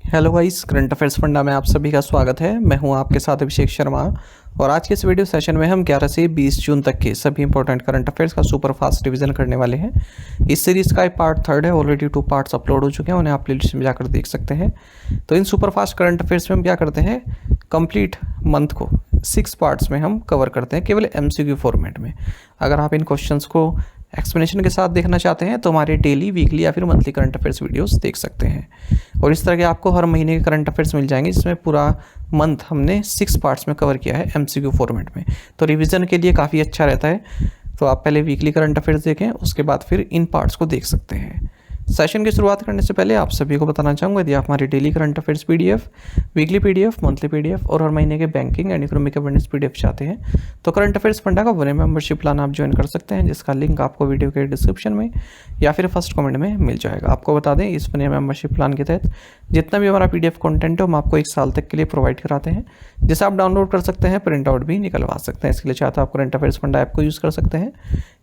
Hello guys, current affairs funda में आप सभी का स्वागत है। मैं हूं आपके साथ अभिषेक शर्मा और आज के इस वीडियो सेशन में हम 11 से 20 जून तक के सभी इंपॉर्टेंट करंट अफेयर्स का सुपर फास्ट रिवीजन करने वाले हैं। इस सीरीज़ का पार्ट 3 है। ऑलरेडी 2 पार्ट्स अपलोड हो चुके हैं, उन्हें आप प्लेलिस्ट में जाकर देख सकते हैं। तो इन सुपर फास्ट करंट अफेयर्स में हम क्या करते हैं, कंप्लीट मंथ को 6 पार्ट्स में हम कवर करते हैं, केवल MCQ फॉर्मेट में। अगर आप इन क्वेश्चंस को एक्सप्लेनेशन के साथ देखना चाहते हैं तो हमारे डेली, वीकली या फिर मंथली करंट अफेयर्स वीडियोस देख सकते हैं। और इस तरह के आपको हर महीने के करंट अफेयर्स मिल जाएंगे, जिसमें पूरा मंथ हमने 6 पार्ट्स में कवर किया है MCQ फॉर्मेट में। तो रिवीजन के लिए काफ़ी अच्छा रहता है। तो आप पहले वीकली करंट अफेयर्स देखें, उसके बाद फिर इन पार्ट्स को देख सकते हैं। सेशन की शुरुआत करने से पहले आप सभी को बताना चाहूँगा, यदि आप हमारे daily current affairs PDF, weekly PDF, monthly PDF और हर महीने के banking and economic awareness PDF चाहते हैं तो करंट अफेयर्स फंडा का 1 मेंबरशिप प्लान आप ज्वाइन कर सकते हैं, जिसका लिंक आपको वीडियो के डिस्क्रिप्शन में या फिर फर्स्ट कमेंट में मिल जाएगा। आपको बता दें, इस 1 मेंबरशिप प्लान के तहत जितना भी हमारा PDF कंटेंट है हम आपको 1 साल तक के लिए प्रोवाइड कराते हैं, जिसे आप डाउनलोड कर सकते हैं, प्रिंट आउट भी निकलवा सकते हैं। इसके लिए चाहते आप करंट अफेयर्स फंडा ऐप को यूज़ कर सकते हैं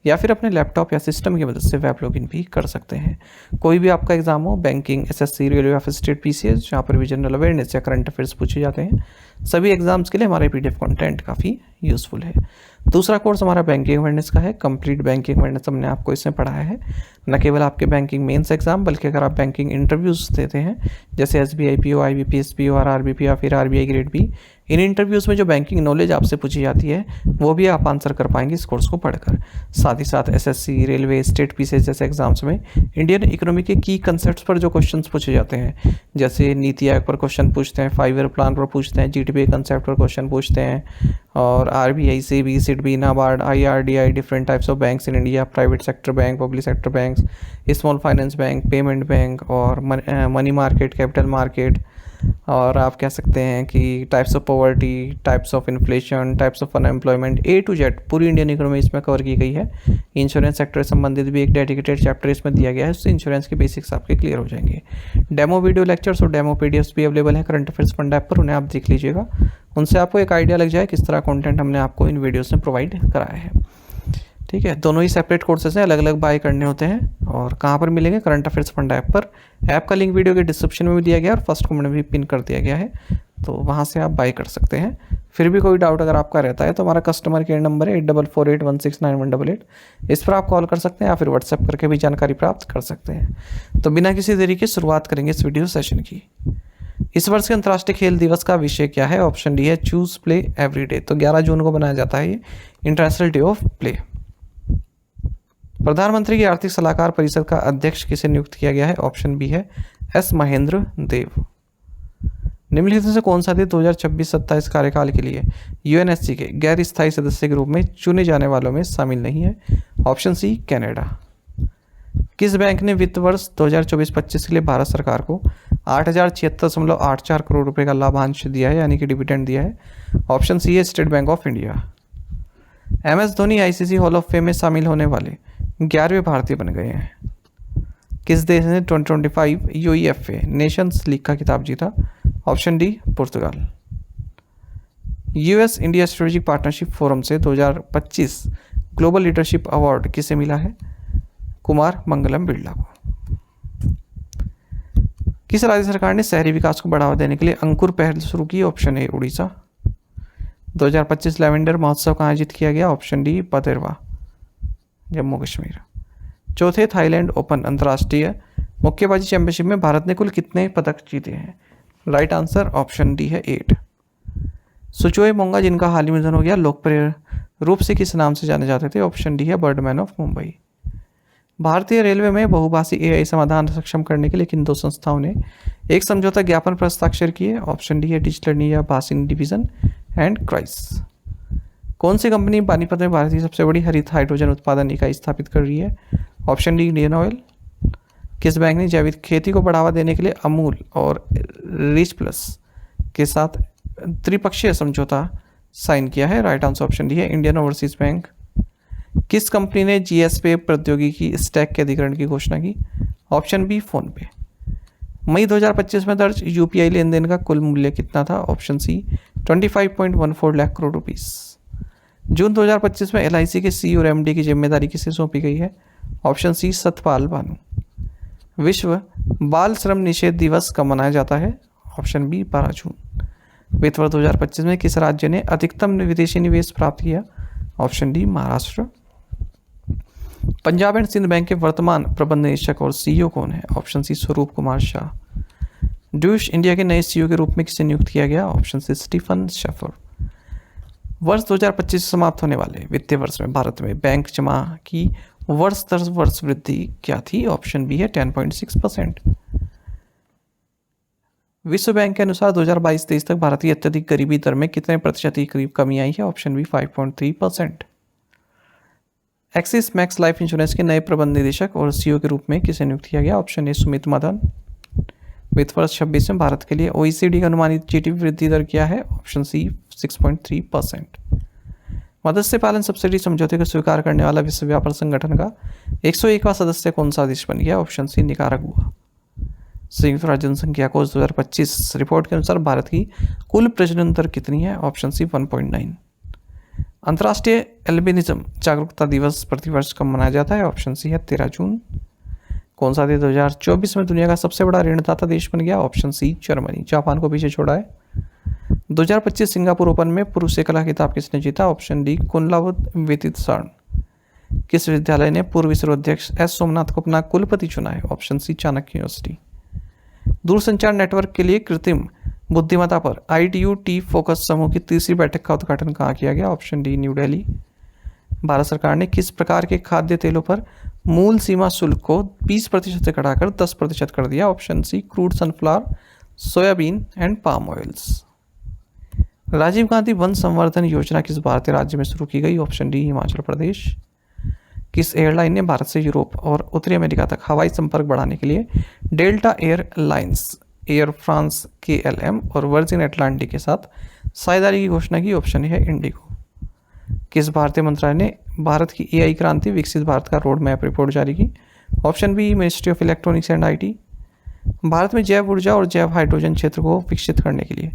या फिर अपने लैपटॉप या सिस्टम की मदद से वेब लॉगिन भी कर सकते हैं। कोई भी आपका एग्जाम हो, बैंकिंग, SSC, रेलवे या फिर स्टेट PCS, जहाँ पर भी जनरल अवेयरनेस या करंट अफेयर्स पूछे जाते हैं, सभी एग्जाम्स के लिए हमारे PDF कंटेंट काफ़ी यूज़फुल है। दूसरा कोर्स हमारा बैंकिंग अवेयरनेस का है। कंप्लीट बैंकिंग अवेयरनेस हमने आपको इसमें पढ़ाया है। न केवल आपके बैंकिंग मेंस एग्जाम, बल्कि अगर आप बैंकिंग इंटरव्यूज़ देते हैं, जैसे SBI PO, IBPS PO और RBP या फिर RBI ग्रेड बी, इन इंटरव्यूज़ में जो बैंकिंग नॉलेज आपसे पूछी जाती है वो भी आप आंसर कर पाएंगे इस कोर्स को पढ़कर। साथ ही साथ SSC, रेलवे, स्टेट PCS जैसे एग्जाम्स में इंडियन इकोनॉमी के की कंसेप्ट्स पर जो क्वेश्चंस पूछे जाते हैं, जैसे नीति आयोग पर क्वेश्चन पूछते हैं, 5 ईयर प्लान पर पूछते हैं, GDP कंसेप्ट पर क्वेश्चन पूछते हैं, और RBI, SEBI, SIDBI, NABARD, IRDI, different types of banks in India, private sector bank, public sector banks, small finance bank, payment bank और मनी मार्केट, कैपिटल मार्केट, और आप कह सकते हैं कि types of poverty, types of inflation, types of unemployment, A to Z पूरी Indian economy इसमें cover की गई है। इंश्योरेंस सेक्टर से संबंधित भी एक डेडिकेटेड चैप्टर इसमें दिया गया है, उससे इंश्योरेंस के बेसिक्स आपके क्लियर हो जाएंगे। डेमो वीडियो लेक्चर्स और डेमो PDFs भी अवेलेबल है करंट अफेयर्स फंड ऐप पर, उन्हें आप देख लीजिएगा। उनसे आपको एक आइडिया लग जाए किस तरह कंटेंट हमने आपको इन वीडियोस में प्रोवाइड कराया है। ठीक है, दोनों ही सेपरेट कोर्सेज हैं, अलग अलग बाय करने होते हैं। और कहाँ पर मिलेंगे? करंट अफेयर्स फंड ऐप पर। ऐप का लिंक वीडियो के डिस्क्रिप्शन में भी दिया गया है और फर्स्ट कमेंट में भी पिन कर दिया गया है, तो वहाँ से आप बाय कर सकते हैं। फिर भी कोई डाउट अगर आपका रहता है तो हमारा कस्टमर केयर नंबर है 8448169188, इस पर आप कॉल कर सकते हैं या फिर व्हाट्सएप करके भी जानकारी प्राप्त कर सकते हैं। तो बिना किसी देरी के शुरुआत करेंगे इस वीडियो सेशन की। इस वर्ष के अंतर्राष्ट्रीय खेल दिवस का विषय क्या है? ऑप्शन डी है चूज प्ले एवरी डे। तो 11 जून को बनाया जाता है ये इंटरनेशनल डे ऑफ प्ले। प्रधानमंत्री की आर्थिक सलाहकार परिषद का अध्यक्ष किसे नियुक्त किया गया है? ऑप्शन बी है S महेंद्र देव। निम्नलिखित में से कौन सा देश 2026-27 कार्यकाल के लिए UNSC के गैर स्थायी सदस्य के रूप में चुने जाने वालों में शामिल नहीं है? Option C Canada. किस बैंक ने वित्त वर्ष 2024-25 के लिए भारत सरकार को 8,076.84 करोड़ रुपए का लाभांश दिया है, यानी कि डिविडेंड दिया है? ऑप्शन सी है state bank of India. MS Dhoni ICC hall of fame में शामिल होने वाले 11वें भारतीय बन गए हैं। किस देश ने 2025 UEFA नेशंस लीग का खिताब जीता? ऑप्शन डी पुर्तगाल। US India strategic partnership forum से 2025 ग्लोबल लीडरशिप अवार्ड किसे मिला है? कुमार मंगलम बिरला को। किस राज्य सरकार ने शहरी विकास को बढ़ावा देने के लिए अंकुर पहल शुरू की? Option A Orissa. 2025 लैवेंडर महोत्सव कहाँ आयोजित किया गया? Option D Paterwa, Jammu Kashmir. चौथे थाईलैंड ओपन अंतर्राष्ट्रीय मुक्केबाजी चैंपियनशिप में भारत ने कुल कितने पदक जीते हैं? राइट आंसर ऑप्शन डी है 8। सुचोए मोंगा, जिनका हाल ही में निधन हो गया, लोकप्रिय रूप से किस नाम से जाने जाते थे? ऑप्शन डी है बर्डमैन ऑफ मुंबई। भारतीय रेलवे में बहुभाषी AI समाधान सक्षम करने के लिए किन 2 संस्थाओं ने एक समझौता ज्ञापन पर हस्ताक्षर किए? ऑप्शन डी है डिजिटल इंडिया भाषी डिवीजन एंड क्राइस। कौन सी कंपनी पानीपत में भारत की सबसे बड़ी हरित हाइड्रोजन उत्पादन इकाई स्थापित कर रही है? Option D Indian oil. किस बैंक ने जैविक खेती को बढ़ावा देने के लिए अमूल और रिच प्लस के साथ त्रिपक्षीय समझौता साइन किया है? राइट आंसर ऑप्शन डी है इंडियन ओवरसीज बैंक। किस कंपनी ने GSP प्रौद्योगिकी स्टैक के अधिग्रहण की घोषणा की? ऑप्शन बी फोन पे। मई 2025 में दर्ज UPI लेनदेन का कुल मूल्य कितना था? Option C 25.14 lakh crore rupees. June 2025 में LIC के CEO और MD की जिम्मेदारी किसे सौंपी गई है? Option C Satpal Bhanu. विश्व बाल श्रम निषेध दिवस कब मनाया जाता है? Option B 12 June. वित्त वर्ष 2025 में किस राज्य ने अधिकतम विदेशी निवेश प्राप्त किया? Option D Maharashtra. Punjab and Sind bank के वर्तमान प्रबंध निदेशक और सीईओ कौन है? ऑप्शन सी स्वरूप कुमार शाह। ड्यूश इंडिया के नए सीईओ के रूप में किसे नियुक्त किया गया? Option C Stephen Schaefer. वर्ष 2025 समाप्त होने वाले वित्तीय वर्ष में भारत में बैंक जमा की वर्ष दर वर्ष वृद्धि क्या थी? ऑप्शन बी है 10.6%। विश्व बैंक के अनुसार 2022-23 तक भारत की अत्यधिक गरीबी दर में कितने प्रतिशत की करीब कमी आई है? Option B 5.3%। Axis Max Life Insurance के नए प्रबंध निदेशक और सीईओ के रूप में किसे नियुक्त किया गया? Option A Sumit Madan. वित्त वर्ष 26 में भारत के लिए ओईसीडी का अनुमानित जीडीपी वृद्धि दर क्या है? ऑप्शन सी 6.3%। मत्स्य पालन सब्सिडी समझौते को स्वीकार करने वाला विश्व व्यापार संगठन का 101वां सदस्य कौन सा देश बन गया? Option C Nicaragua. संयुक्त राज्य जनसंख्या कोष 2025 रिपोर्ट के अनुसार भारत की कुल प्रजनन दर कितनी है? Option C 1.9। अंतर्राष्ट्रीय एल्बिनिज्म जागरूकता दिवस प्रतिवर्ष कब मनाया जाता है? ऑप्शन सी है 13 जून। कौन सा देश 2024 में दुनिया का सबसे बड़ा ऋणदाता देश बन गया? ऑप्शन सी जर्मनी। जापान को पीछे छोड़ा है। 2025 सिंगापुर ओपन में पुरुष एकला खिताब किसने जीता? Option D Kunlavut Vitidsarn. किस विद्यालय ने पूर्व इसरो अध्यक्ष एस सोमनाथ को अपना कुलपति चुना है? Option C Chanakya University. दूरसंचार नेटवर्क के लिए कृत्रिम बुद्धिमत्ता पर ITU-T फोकस समूह की तीसरी बैठक का उद्घाटन कहाँ किया गया? Option D new Delhi. Bharat सरकार ने किस प्रकार के खाद्य तेलों पर मूल सीमा शुल्क को 20% से घटाकर 10% कर दिया? Option C crude sunflower, soybean and palm oils. Rajiv Gandhi वन संवर्धन योजना किस भारतीय राज्य में शुरू की गई? Option D Himachal Pradesh. किस एयरलाइन ने भारत से यूरोप और उत्तरी अमेरिका तक हवाई संपर्क बढ़ाने के लिए delta air lines, air France KLM और वर्जिन अटलांटिक के साथ साझेदारी की घोषणा की? ऑप्शन है इंडिगो। किस भारतीय मंत्रालय ने भारत की AI क्रांति विकसित भारत का रोड मैप रिपोर्ट जारी की? Option B Ministry of Electronics and IT। भारत में जैव ऊर्जा और जैव हाइड्रोजन क्षेत्र को विकसित करने के लिए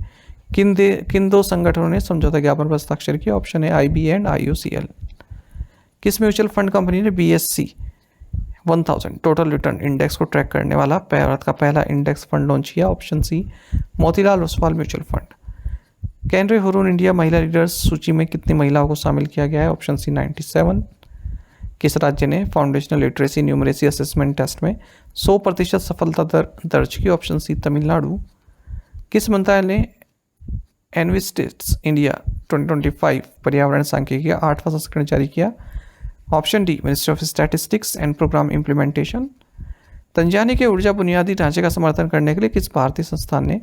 किन दो संगठनों ने समझौता ज्ञापन पर हस्ताक्षर किया? ऑप्शन है IB एंड IOCL। किस म्यूचुअल फंड कंपनी ने BSE 1000 टोटल रिटर्न इंडेक्स को ट्रैक करने वाला भारत का पहला इंडेक्स फंड लॉन्च किया? Option C Motilal Oswal mutual fund. केंद्रीय हुरून इंडिया महिला लीडर्स सूची में कितनी महिलाओं को शामिल किया गया है? Option C 97। किस राज्य ने foundational literacy numeracy assessment test में 100% सफलता दर दर्ज की? Option C Tamil Nadu. किस मंत्रालय ने एनविस्टेट्स इंडिया 2025 पर्यावरण सांख्यिकी का 8वां संस्करण जारी किया? Option D Ministry of Statistics and Programme Implementation. Tanzania के ऊर्जा बुनियादी ढांचे का समर्थन करने के लिए किस भारतीय संस्थान ने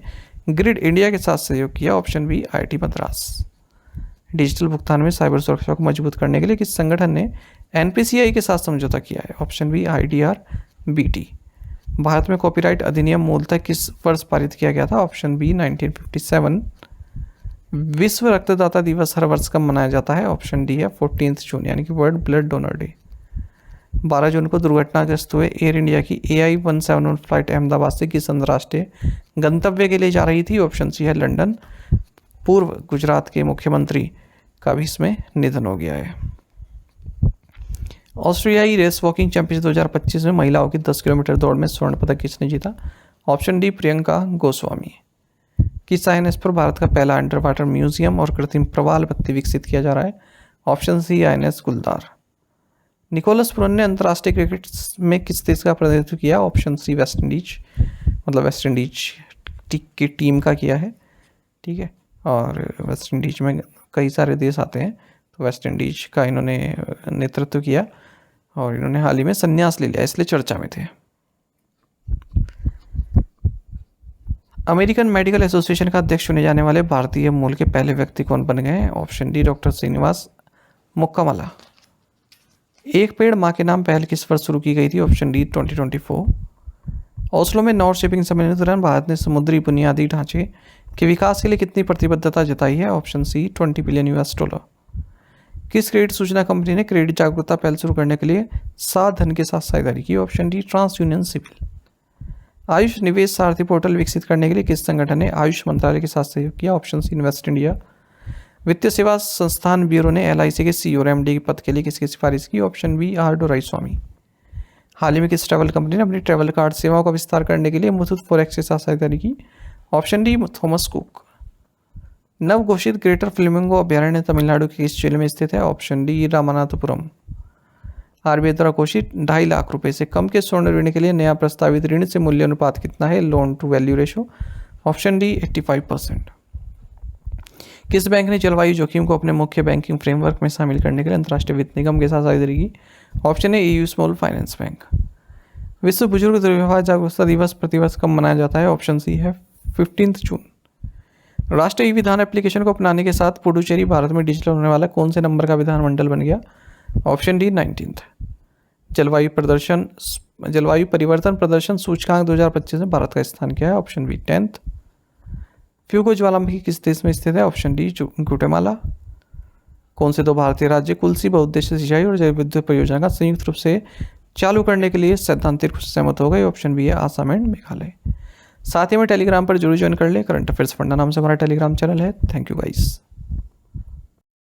ग्रिड इंडिया के साथ सहयोग किया? Option B IIT Madras. Digital भुगतान में साइबर सुरक्षा को मजबूत करने के लिए किस संगठन ने NPCI के साथ समझौता किया है? Option B IDR-BT। भारत में कॉपीराइट अधिनियम मूलतः किस वर्ष पारित किया गया था? Option B 1957। विश्व रक्तदाता दिवस हर वर्ष कब मनाया जाता है? ऑप्शन डी है 14 जून यानी कि वर्ल्ड ब्लड डोनर डे। 12 जून को दुर्घटनाग्रस्त हुए एयर इंडिया की AI-171 फ्लाइट अहमदाबाद से किस अंतर्राष्ट्रीय गंतव्य के लिए जा रही थी? ऑप्शन सी है लंदन। पूर्व गुजरात के मुख्यमंत्री का भी इसमें निधन हो गया है। ऑस्ट्रेलियाई रेस वॉकिंग चैंपियनशिप 2025 में महिलाओं की 10 किलोमीटर दौड़ में स्वर्ण पदक किसने जीता? Option D Priyanka Goswami. किस INS पर भारत का पहला अंडर वाटर म्यूजियम और कृत्रिम प्रवाल बत्ती विकसित किया जा रहा है? ऑप्शन सी INS गुलदार। निकोलस पुरन ने अंतर्राष्ट्रीय क्रिकेट में किस देश का प्रतिनिधित्व किया? ऑप्शन सी वेस्ट इंडीज, मतलब वेस्ट इंडीज की टीम का किया है। ठीक है, और वेस्ट इंडीज में कई सारे देश आते हैं, तो वेस्ट इंडीज का इन्होंने नेतृत्व किया और इन्होंने हाल ही में संन्यास ले लिया, इसलिए चर्चा में थे। अमेरिकन मेडिकल एसोसिएशन का अध्यक्ष चुने जाने वाले भारतीय मूल के पहले व्यक्ति कौन बन गए हैं? Option D doctor Srinivas Mukkamala. एक पेड़ माँ के नाम पहल किस वर्ष शुरू की गई थी? Option D 2024। ओस्लो में नॉर्थ शिपिंग सम्मेलन के दौरान भारत ने समुद्री बुनियादी ढांचे के विकास के लिए कितनी प्रतिबद्धता जताई है? Option C $20 billion. किस क्रेडिट सूचना कंपनी ने क्रेडिट जागरूकता पहल शुरू करने के लिए साथ धन के साथ साझेदारी की? Option D TransUnion CIBIL. Ayush Nivesh Saarthi portal विकसित करने के लिए किस संगठन ने आयुष मंत्रालय के साथ सहयोग किया? Option C invest India. वित्तीय सेवा संस्थान ब्यूरो ने LIC के CEO और MD के पद के लिए किसकी सिफारिश की? Option B R Doraiswamy. हाल ही में किस ट्रैवल कंपनी ने अपनी ट्रैवल कार्ड सेवाओं का विस्तार करने के लिए मुथूट फॉरेक्स के साथ साझेदारी की? Option D Thomas cook. नव घोषित ग्रेटर फ्लेमिंगो अभ्यारण्य तमिलनाडु के किस जिले में स्थित है? Option D Ramanathapuram. आरबीआई द्वारा घोषित 2.5 लाख रुपए से कम के स्वर्ण ऋण के लिए नया प्रस्तावित ऋण से मूल्य अनुपात कितना है? Loan to value ratio. Option D 85%। किस बैंक ने जलवायु जोखिम को अपने मुख्य बैंकिंग फ्रेमवर्क में शामिल करने के लिए अंतर्राष्ट्रीय वित्त निगम के साथ साझेदारी की? Option A EU small finance bank. विश्व बुजुर्ग दुर्व्यवहार जागरूकता दिवस प्रतिवर्ष कब मनाया जाता है? ऑप्शन सी है 15 जून। राष्ट्रीय विधान एप्लीकेशन को अपनाने के साथ पुडुचेरी भारत में डिजिटल होने वाला कौन से नंबर का विधानमंडल बन गया? Option D 19th। जलवायु परिवर्तन प्रदर्शन सूचकांक 2025 में भारत का स्थान क्या है? Option B 10th। फ्यूगो ज्वालामुखी किस देश में स्थित है? Option D Guatemala. कौन से दो भारतीय राज्य कुल्सी बहुउद्देश्य सिंचाई और जल विद्युत परियोजना का संयुक्त रूप से चालू करने के लिए सैद्धांतिक रूप से सहमत हो गए? ऑप्शन बी है आसाम एंड मेघालय। साथ ही में टेलीग्राम पर जरूर ज्वाइन कर ले। करंट अफेयर्स फंडा नाम से हमारा टेलीग्राम चैनल है। Thank you guys.